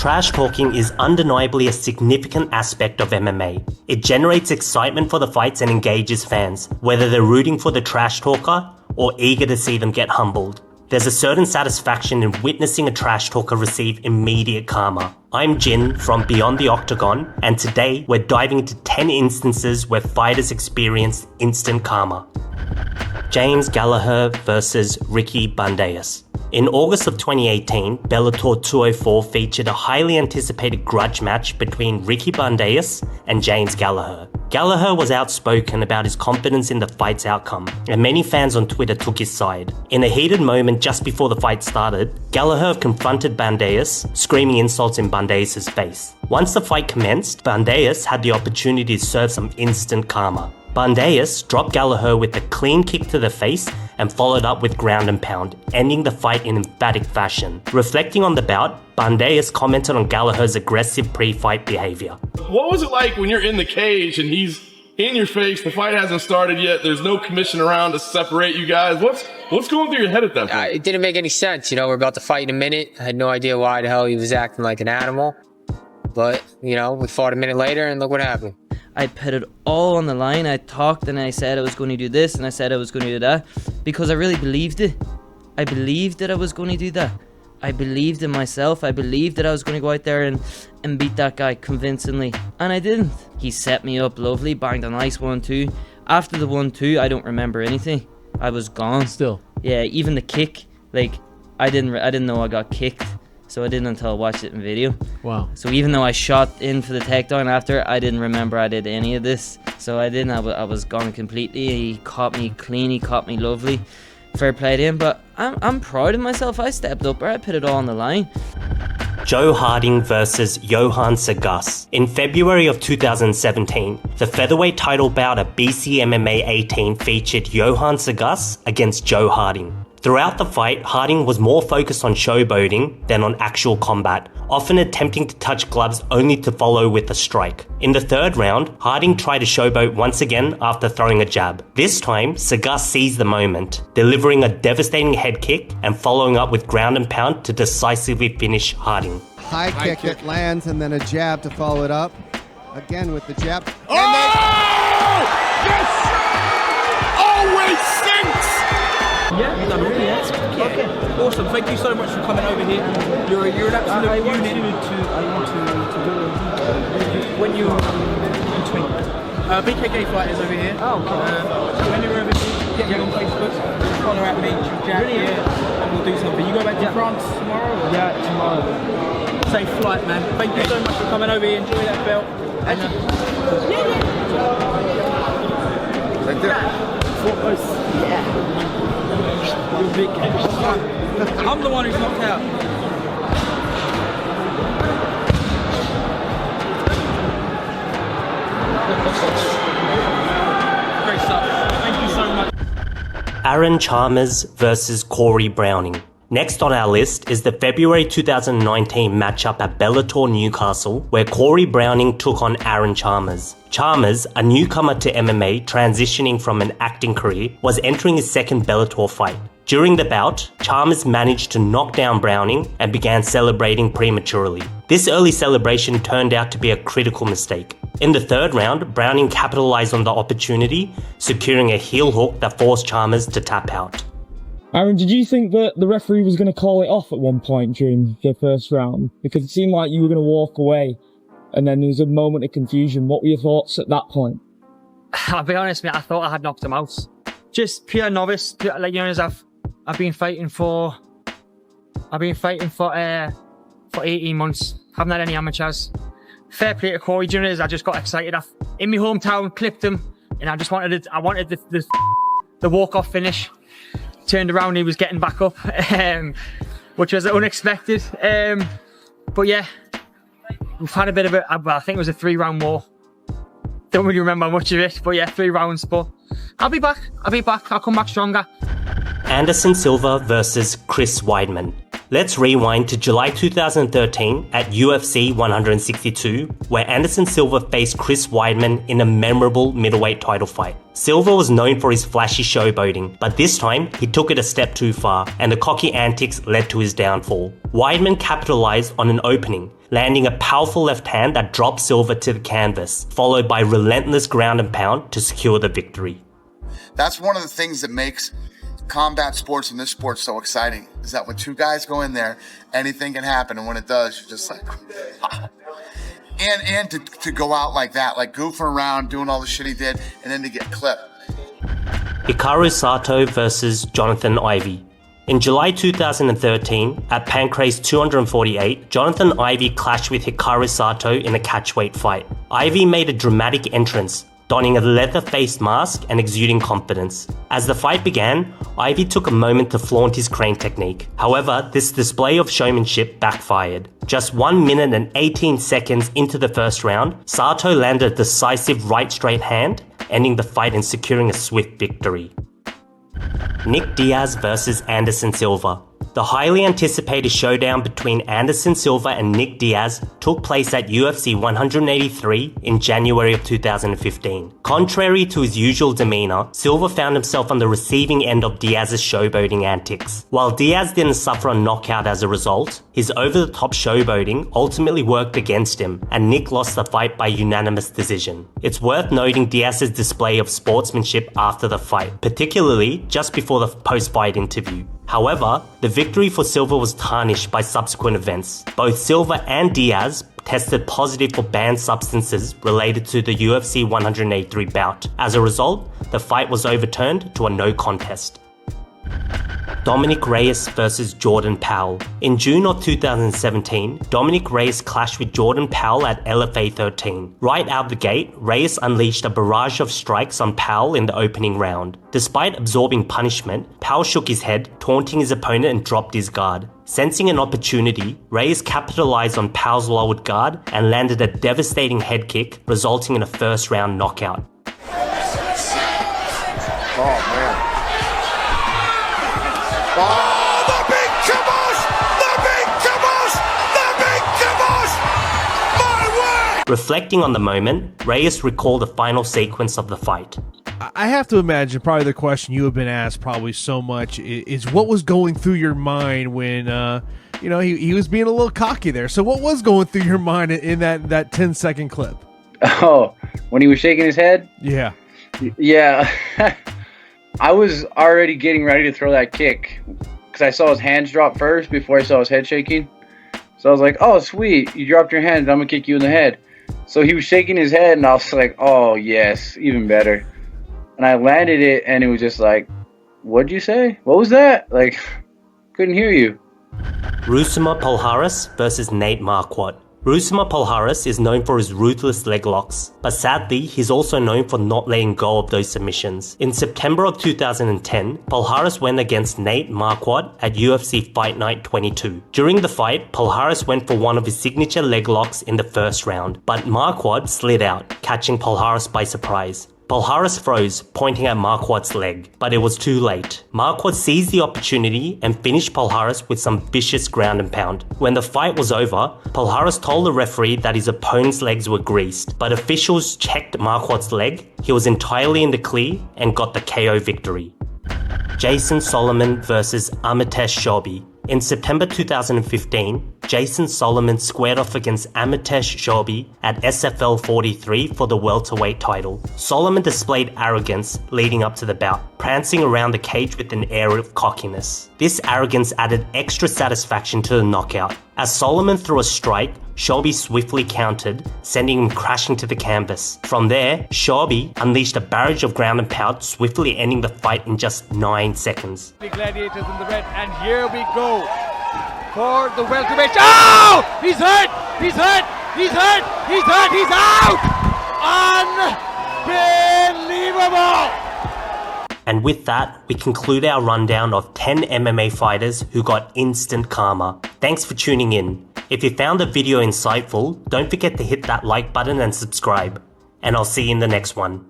Trash talking is undeniably a significant aspect of MMA. It generates excitement for the fights and engages fans, whether they're rooting for the trash talker or eager to see them get humbled. There's a certain satisfaction in witnessing a trash talker receive immediate karma. I'm Jin from Beyond the Octagon, and today we're diving into 10 instances where fighters experienced instant karma. James Gallagher versus Ricky Bandejas. In August of 2018, Bellator 204 featured a highly anticipated grudge match between Ricky Bandejas and James Gallagher. Gallagher was outspoken about his confidence in the fight's outcome, and many fans on Twitter took his side. In a heated moment just before the fight started, Gallagher confronted Bandejas, screaming insults in Bandejas' face. Once the fight commenced, Bandejas had the opportunity to serve some instant karma. Bandejas dropped Gallagher with a clean kick to the face and followed up with ground and pound, ending the fight in emphatic fashion. Reflecting on the bout, Bandejas commented on Gallagher's aggressive pre-fight behavior. What was it like when you're in the cage and he's in your face, the fight hasn't started yet, there's no commission around to separate you guys? What's going through your head at that point? It didn't make any sense. We're about to fight in a minute. I had no idea why the hell he was acting like an animal. But, we fought a minute later and look what happened. I put it all on the line. I talked and I said I was going to do this and I said I was going to do that because I really believed it. I believed that I was going to do that. I believed in myself. I believed that I was going to go out there and beat that guy convincingly. And I didn't. He set me up lovely, banged a nice 1-2. After the 1-2, I don't remember anything. I was gone. Still? Yeah, even the kick. I didn't know I got kicked. So I didn't until I watched it in video. Wow. So even though I shot in for the takedown after, I didn't remember I did any of this. So I didn't. I was gone completely. He caught me clean. He caught me lovely. Fair play to him. But I'm proud of myself. I stepped up there. I put it all on the line. Joe Harding versus Johan Sagas. In February of 2017, the featherweight title bout at BC MMA 18 featured Johan Sagas against Joe Harding. Throughout the fight, Harding was more focused on showboating than on actual combat, often attempting to touch gloves only to follow with a strike. In the third round, Harding tried to showboat once again after throwing a jab. This time, Sagas seized the moment, delivering a devastating head kick and following up with ground and pound to decisively finish Harding. High kick that lands and then a jab to follow it up. Again with the jab. Yes! Always sinks! Yeah, you've done all yes. Okay, awesome. Thank you so much for coming over here. You're an absolute unit. I want to do When you between BKK fighters over here. Oh, okay. When you're over here, get me on Facebook. Conor at me, Jack, and we'll do something. You go back to France tomorrow? Or? Yeah, tomorrow. Safe flight, man. Thank you so much for coming over here. Enjoy that belt. And Right there. Yeah. You're big. I'm the one who's knocked out. Great stuff. Thank you so much. Aaron Chalmers versus Corey Browning. Next on our list is the February 2019 matchup at Bellator Newcastle, where Corey Browning took on Aaron Chalmers. Chalmers, a newcomer to MMA transitioning from an acting career, was entering his second Bellator fight. During the bout, Chalmers managed to knock down Browning and began celebrating prematurely. This early celebration turned out to be a critical mistake. In the third round, Browning capitalized on the opportunity, securing a heel hook that forced Chalmers to tap out. Aaron, did you think that the referee was going to call it off at one point during the first round? Because it seemed like you were going to walk away and then there was a moment of confusion. What were your thoughts at that point? I'll be honest, mate, I thought I had knocked him out. Just pure novice. I've been fighting for 18 months. Haven't had any amateurs. Fair play to Corey. I just got excited. In my hometown, clipped him, and I wanted the walk-off finish. Turned around, he was getting back up, which was unexpected. But yeah, we've had a bit of I think it was a 3-round war. Don't really remember much of it, but yeah, 3 rounds. But I'll be back. I'll come back stronger. Anderson Silva versus Chris Weidman. Let's rewind to July 2013 at UFC 162, where Anderson Silva faced Chris Weidman in a memorable middleweight title fight. Silva was known for his flashy showboating, but this time he took it a step too far, and the cocky antics led to his downfall. Weidman capitalized on an opening, landing a powerful left hand that dropped Silva to the canvas, followed by relentless ground and pound to secure the victory. That's one of the things that makes combat sports and this sport so exciting, is that when two guys go in there, anything can happen, and when it does, you're just like, wow. And to go out like that, like goofing around, doing all the shit he did, and then to get clipped. Hikaru Sato versus Jonathan Ivey. In July 2013, at Pancrase 248, Jonathan Ivey clashed with Hikaru Sato in a catchweight fight. Ivey made a dramatic entrance, donning a leather-faced mask and exuding confidence. As the fight began, Ivey took a moment to flaunt his crane technique. However, this display of showmanship backfired. Just 1 minute and 18 seconds into the first round, Sato landed a decisive right straight hand, ending the fight and securing a swift victory. Nick Diaz versus Anderson Silva. The highly anticipated showdown between Anderson Silva and Nick Diaz took place at UFC 183 in January of 2015. Contrary to his usual demeanor, Silva found himself on the receiving end of Diaz's showboating antics. While Diaz didn't suffer a knockout as a result, his over-the-top showboating ultimately worked against him, and Nick lost the fight by unanimous decision. It's worth noting Diaz's display of sportsmanship after the fight, particularly just before the post-fight interview. However, the victory for Silva was tarnished by subsequent events. Both Silva and Diaz tested positive for banned substances related to the UFC 183 bout. As a result, the fight was overturned to a no contest. Dominic Reyes versus Jordan Powell. In June of 2017, Dominic Reyes clashed with Jordan Powell at LFA 13. Right out the gate, Reyes unleashed a barrage of strikes on Powell in the opening round. Despite absorbing punishment, Powell shook his head, taunting his opponent and dropped his guard. Sensing an opportunity, Reyes capitalized on Powell's lowered guard and landed a devastating head kick, resulting in a first round knockout. Oh, man. Oh, the big kibosh! The big kibosh! The big kibosh! My word! Reflecting on the moment, Reyes recalled the final sequence of the fight. I have to imagine probably the question you have been asked probably so much is what was going through your mind when, he was being a little cocky there. So what was going through your mind in that 10-second clip? Oh, when he was shaking his head? Yeah. Yeah. I was already getting ready to throw that kick because I saw his hands drop first before I saw his head shaking. So I was like, oh, sweet. You dropped your hand. I'm going to kick you in the head. So he was shaking his head, and I was like, oh, yes, even better. And I landed it, and it was just like, what'd you say? What was that? Like, couldn't hear you. Rusuma Palhares versus Nate Marquardt. Rusuma Palhares is known for his ruthless leg locks, but sadly, he's also known for not letting go of those submissions. In September of 2010, Palhares went against Nate Marquardt at UFC Fight Night 22. During the fight, Palhares went for one of his signature leg locks in the first round, but Marquardt slid out, catching Palhares by surprise. Palhares froze, pointing at Marquardt's leg, but it was too late. Marquardt seized the opportunity and finished Palhares with some vicious ground and pound. When the fight was over, Palhares told the referee that his opponent's legs were greased, but officials checked Marquardt's leg, he was entirely in the clear and got the KO victory. Jason Solomon versus Amitesh Shobi. In September 2015, Jason Solomon squared off against Amitesh Shobi at SFL 43 for the welterweight title. Solomon displayed arrogance leading up to the bout, prancing around the cage with an air of cockiness. This arrogance added extra satisfaction to the knockout. As Solomon threw a strike, Shobi swiftly countered, sending him crashing to the canvas. From there, Shobi unleashed a barrage of ground and pound, swiftly ending the fight in just 9 seconds. The gladiators in the red, and here we go for the welterweight. Oh! He's hurt! He's hurt! He's hurt! He's hurt! He's out! Unbelievable! And with that, we conclude our rundown of 10 MMA fighters who got instant karma. Thanks for tuning in. If you found the video insightful, don't forget to hit that like button and subscribe. And I'll see you in the next one.